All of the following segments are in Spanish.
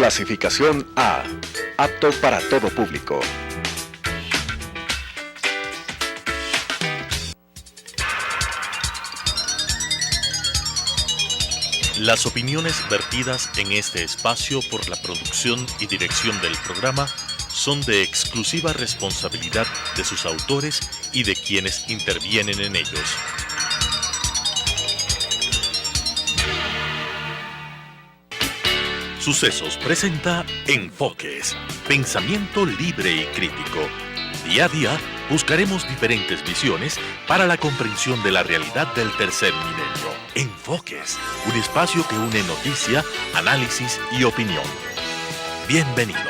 Clasificación A. Apto para todo público. Las opiniones vertidas en este espacio por la producción y dirección del programa son de exclusiva responsabilidad de sus autores y de quienes intervienen en ellos. Sucesos presenta Enfoques, pensamiento libre y crítico. Día a día buscaremos diferentes visiones para la comprensión de la realidad del tercer milenio. Enfoques, un espacio que une noticia, análisis y opinión. Bienvenidos.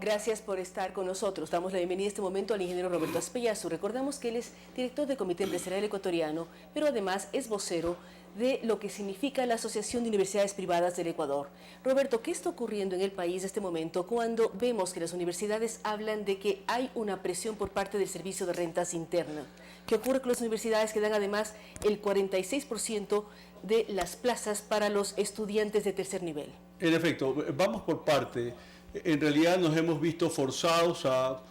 Gracias por estar con nosotros. Damos la bienvenida en este momento al ingeniero Roberto Aspellazu. Recordamos que él es director del Comité Empresarial Ecuatoriano, pero además es vocero de lo que significa la Asociación de Universidades Privadas del Ecuador. Roberto, ¿qué está ocurriendo en el país en este momento cuando vemos que las universidades hablan de que hay una presión por parte del Servicio de Rentas Interna? ¿Qué ocurre con las universidades que dan además el 46% de las plazas para los estudiantes de tercer nivel? En efecto, vamos por parte. En realidad nos hemos visto forzados a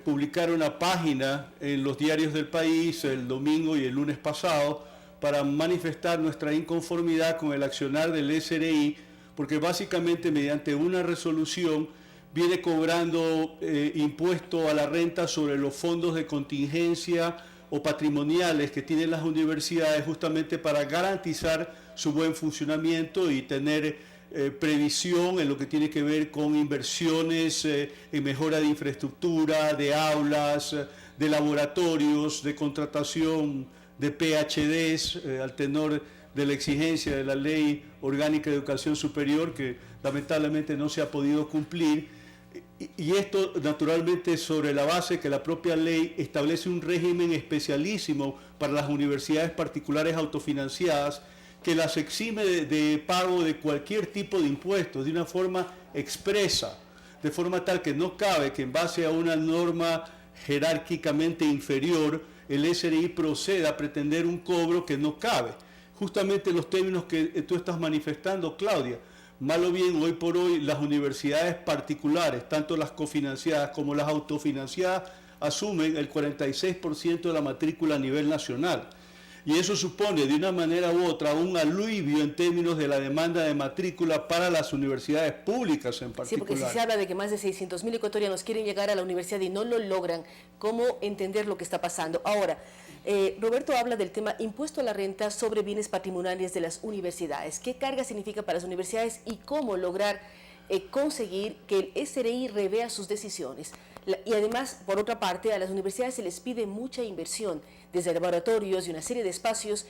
publicar una página en los diarios del país el domingo y el lunes pasado para manifestar nuestra inconformidad con el accionar del SRI, porque básicamente mediante una resolución viene cobrando impuesto a la renta sobre los fondos de contingencia o patrimoniales que tienen las universidades justamente para garantizar su buen funcionamiento y tener previsión en lo que tiene que ver con inversiones en mejora de infraestructura, de aulas, de laboratorios, de contratación de PhDs al tenor de la exigencia de la Ley Orgánica de Educación Superior, que lamentablemente no se ha podido cumplir. Y esto naturalmente sobre la base que la propia ley establece un régimen especialísimo para las universidades particulares autofinanciadas, que las exime de pago de cualquier tipo de impuestos de una forma expresa, de forma tal que no cabe que en base a una norma jerárquicamente inferior el SRI proceda a pretender un cobro que no cabe. Justamente en los términos que tú estás manifestando, Claudia, mal o bien hoy por hoy las universidades particulares, tanto las cofinanciadas como las autofinanciadas, asumen el 46% de la matrícula a nivel nacional. Y eso supone de una manera u otra un alivio en términos de la demanda de matrícula para las universidades públicas en particular. Sí, porque si se habla de que más de 600.000 ecuatorianos quieren llegar a la universidad y no lo logran, ¿cómo entender lo que está pasando? Ahora, Roberto habla del tema impuesto a la renta sobre bienes patrimoniales de las universidades. ¿Qué carga significa para las universidades y cómo lograr conseguir que el SRI revea sus decisiones? Y además, por otra parte, a las universidades se les pide mucha inversión, desde laboratorios y una serie de espacios,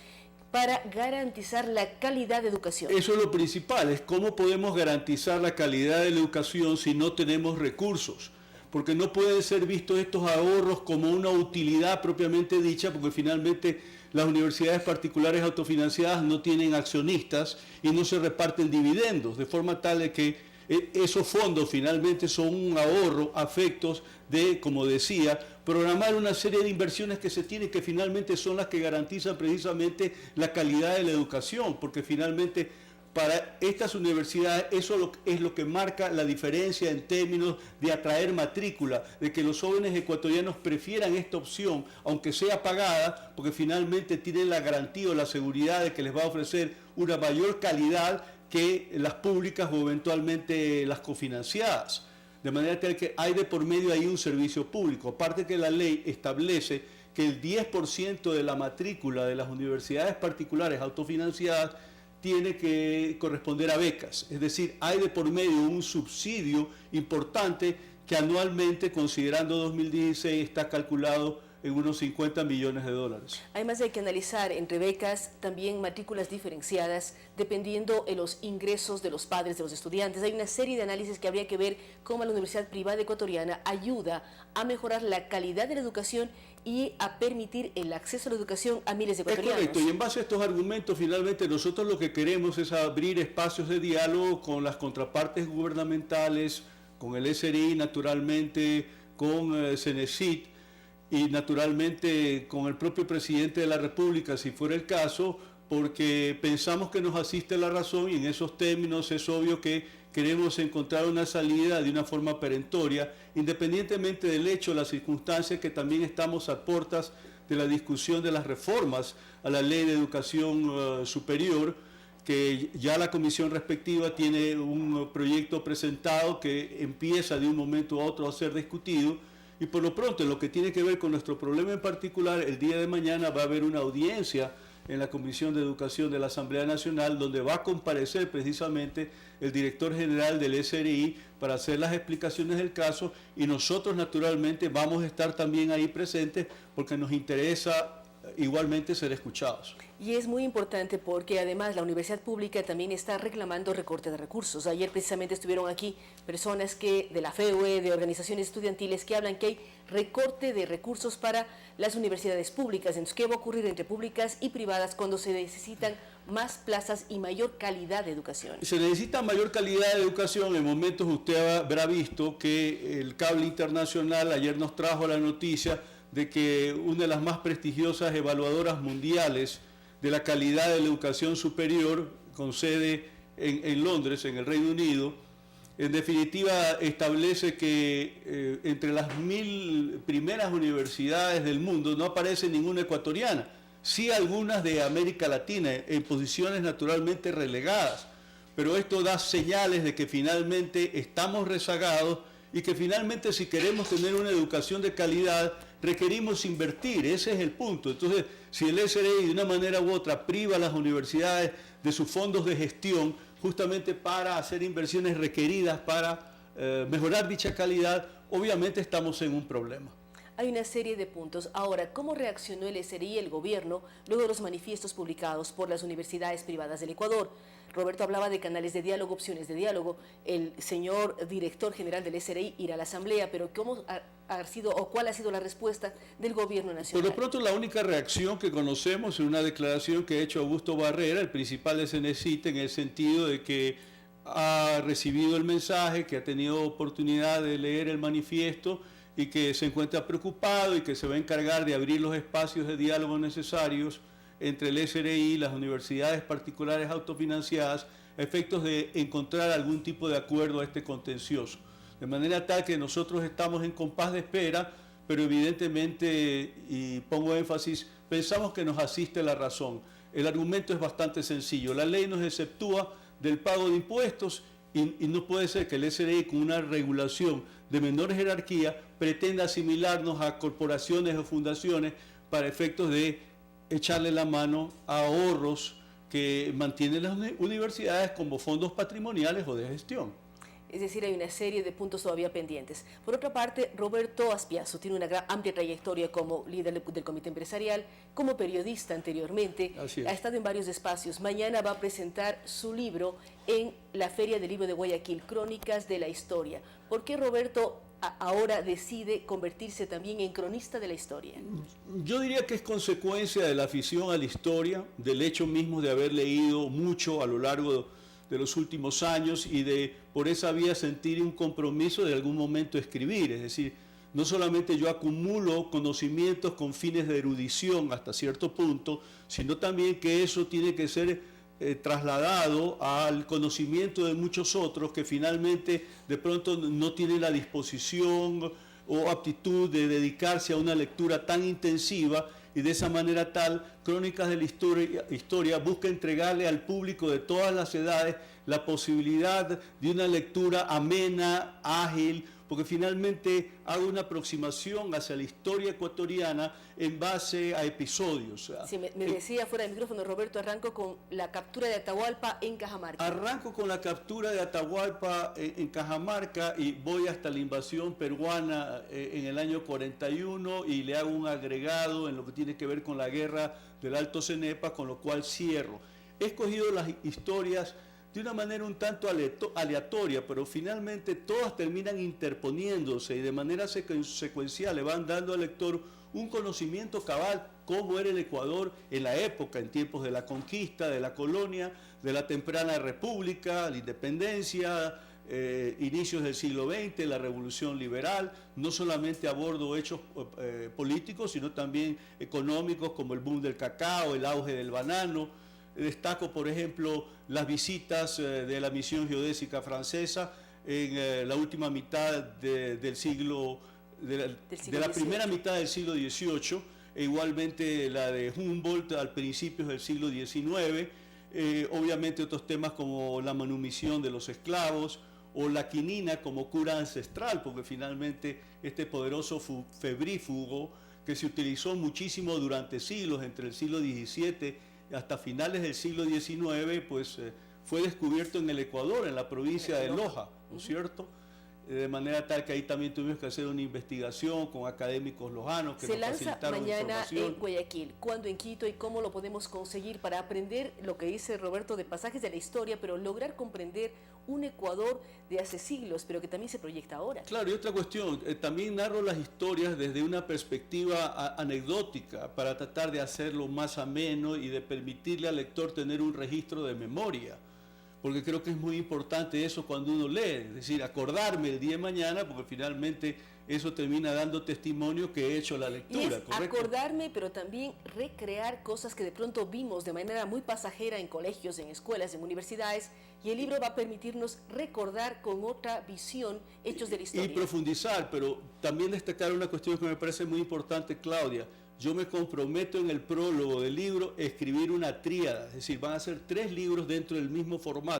para garantizar la calidad de educación. Eso es lo principal, es cómo podemos garantizar la calidad de la educación si no tenemos recursos. Porque no pueden ser vistos estos ahorros como una utilidad propiamente dicha, porque finalmente las universidades particulares autofinanciadas no tienen accionistas y no se reparten dividendos, de forma tal de que esos fondos finalmente son un ahorro a efectos de, como decía, programar una serie de inversiones que se tienen, que finalmente son las que garantizan precisamente la calidad de la educación, porque finalmente para estas universidades eso es lo que marca la diferencia en términos de atraer matrícula, de que los jóvenes ecuatorianos prefieran esta opción, aunque sea pagada, porque finalmente tienen la garantía o la seguridad de que les va a ofrecer una mayor calidad que las públicas o eventualmente las cofinanciadas. De manera tal que hay de por medio ahí un servicio público. Aparte que la ley establece que el 10% de la matrícula de las universidades particulares autofinanciadas tiene que corresponder a becas. Es decir, hay de por medio un subsidio importante que anualmente, considerando 2016, está calculado en unos 50 millones de dólares. Además hay que analizar entre becas también matrículas diferenciadas dependiendo de los ingresos de los padres de los estudiantes. Hay una serie de análisis que habría que ver cómo la Universidad Privada Ecuatoriana ayuda a mejorar la calidad de la educación y a permitir el acceso a la educación a miles de ecuatorianos. Es correcto, y en base a estos argumentos finalmente nosotros lo que queremos es abrir espacios de diálogo con las contrapartes gubernamentales, con el SRI naturalmente, con Cenecit y naturalmente con el propio presidente de la República, si fuera el caso, porque pensamos que nos asiste la razón y en esos términos es obvio que queremos encontrar una salida de una forma perentoria, independientemente del hecho, las circunstancias que también estamos a puertas de la discusión de las reformas a la Ley de Educación Superior, que ya la comisión respectiva tiene un proyecto presentado que empieza de un momento a otro a ser discutido, y por lo pronto en lo que tiene que ver con nuestro problema en particular, el día de mañana va a haber una audiencia en la Comisión de Educación de la Asamblea Nacional, donde va a comparecer precisamente el director general del SRI para hacer las explicaciones del caso, y nosotros naturalmente vamos a estar también ahí presentes porque nos interesa igualmente ser escuchados. Y es muy importante porque además la universidad pública también está reclamando recorte de recursos. Ayer precisamente estuvieron aquí personas de la FEUE, de organizaciones estudiantiles, que hablan que hay recorte de recursos para las universidades públicas. Entonces, ¿qué va a ocurrir entre públicas y privadas cuando se necesitan más plazas y mayor calidad de educación? Se necesita mayor calidad de educación. En momentos usted habrá visto que el cable internacional ayer nos trajo la noticia de que una de las más prestigiosas evaluadoras mundiales de la calidad de la educación superior, con sede en Londres, en el Reino Unido, en definitiva establece que entre las 1000 primeras universidades del mundo no aparece ninguna ecuatoriana, sí algunas de América Latina, en posiciones naturalmente relegadas, pero esto da señales de que finalmente estamos rezagados y que finalmente si queremos tener una educación de calidad requerimos invertir, ese es el punto. Entonces, si el SRI de una manera u otra priva a las universidades de sus fondos de gestión justamente para hacer inversiones requeridas para mejorar dicha calidad, obviamente estamos en un problema. Hay una serie de puntos. Ahora, ¿cómo reaccionó el SRI y el gobierno luego de los manifiestos publicados por las universidades privadas del Ecuador? Roberto hablaba de canales de diálogo, opciones de diálogo. El señor director general del SRI irá a la Asamblea, pero ¿cómo ha sido o cuál ha sido la respuesta del gobierno nacional? Por lo pronto, la única reacción que conocemos es una declaración que ha hecho Augusto Barrera, el principal de Cenecit, en el sentido de que ha recibido el mensaje, que ha tenido oportunidad de leer el manifiesto y que se encuentra preocupado y que se va a encargar de abrir los espacios de diálogo necesarios entre el SRI y las universidades particulares autofinanciadas a efectos de encontrar algún tipo de acuerdo a este contencioso. De manera tal que nosotros estamos en compás de espera, pero evidentemente, y pongo énfasis, pensamos que nos asiste la razón. El argumento es bastante sencillo. La ley nos exceptúa del pago de impuestos y no puede ser que el SRI, con una regulación de menor jerarquía, pretenda asimilarnos a corporaciones o fundaciones para efectos de echarle la mano a ahorros que mantienen las universidades como fondos patrimoniales o de gestión. Es decir, hay una serie de puntos todavía pendientes. Por otra parte, Roberto Aspiazu tiene una amplia trayectoria como líder del comité empresarial, como periodista anteriormente, ha estado en varios espacios. Mañana va a presentar su libro en la Feria del Libro de Guayaquil, Crónicas de la Historia. ¿Por qué Roberto ahora decide convertirse también en cronista de la historia? Yo diría que es consecuencia de la afición a la historia, del hecho mismo de haber leído mucho a lo largo de los últimos años y de por esa vía sentir un compromiso de algún momento escribir. Es decir, no solamente yo acumulo conocimientos con fines de erudición hasta cierto punto, sino también que eso tiene que ser trasladado al conocimiento de muchos otros que finalmente de pronto no tienen la disposición o aptitud de dedicarse a una lectura tan intensiva, y de esa manera tal, Crónicas de la Historia busca entregarle al público de todas las edades la posibilidad de una lectura amena, ágil, porque finalmente hago una aproximación hacia la historia ecuatoriana en base a episodios. Sí, me decía fuera del micrófono, Roberto, arranco con la captura de Atahualpa en Cajamarca. Arranco con la captura de Atahualpa en Cajamarca y voy hasta la invasión peruana en el año 41 y le hago un agregado en lo que tiene que ver con la guerra del Alto Cenepa, con lo cual cierro. He escogido las historias de una manera un tanto aleatoria, pero finalmente todas terminan interponiéndose y de manera secuencial le van dando al lector un conocimiento cabal cómo era el Ecuador en la época, en tiempos de la conquista, de la colonia, de la temprana república, la independencia, inicios del siglo XX, la Revolución Liberal, no solamente abordo hechos políticos, sino también económicos como el boom del cacao, el auge del banano. Destaco, por ejemplo, las visitas de la misión geodésica francesa en la última mitad del siglo, de la primera mitad del siglo XVIII, e igualmente la de Humboldt al principios del siglo XIX, obviamente otros temas como la manumisión de los esclavos o la quinina como cura ancestral, porque finalmente este poderoso febrífugo que se utilizó muchísimo durante siglos, entre el siglo XVII hasta finales del siglo XIX, pues fue descubierto en el Ecuador, en la provincia de Loja, ¿no es cierto? De manera tal que ahí también tuvimos que hacer una investigación con académicos lojanos que nos facilitaron información. Se lanza mañana en Guayaquil. ¿Cuándo en Quito y cómo lo podemos conseguir para aprender lo que dice Roberto de pasajes de la historia, pero lograr comprender un Ecuador de hace siglos, pero que también se proyecta ahora? Claro, y otra cuestión, también narro las historias desde una perspectiva anecdótica para tratar de hacerlo más ameno y de permitirle al lector tener un registro de memoria. Porque creo que es muy importante eso cuando uno lee, es decir, acordarme el día de mañana, porque finalmente eso termina dando testimonio que he hecho la lectura, y es ¿correcto? Acordarme, pero también recrear cosas que de pronto vimos de manera muy pasajera en colegios, en escuelas, en universidades, y el libro va a permitirnos recordar con otra visión hechos de la historia. Y profundizar, pero también destacar una cuestión que me parece muy importante, Claudia. Yo me comprometo en el prólogo del libro a escribir una tríada, es decir, van a ser 3 libros dentro del mismo formato.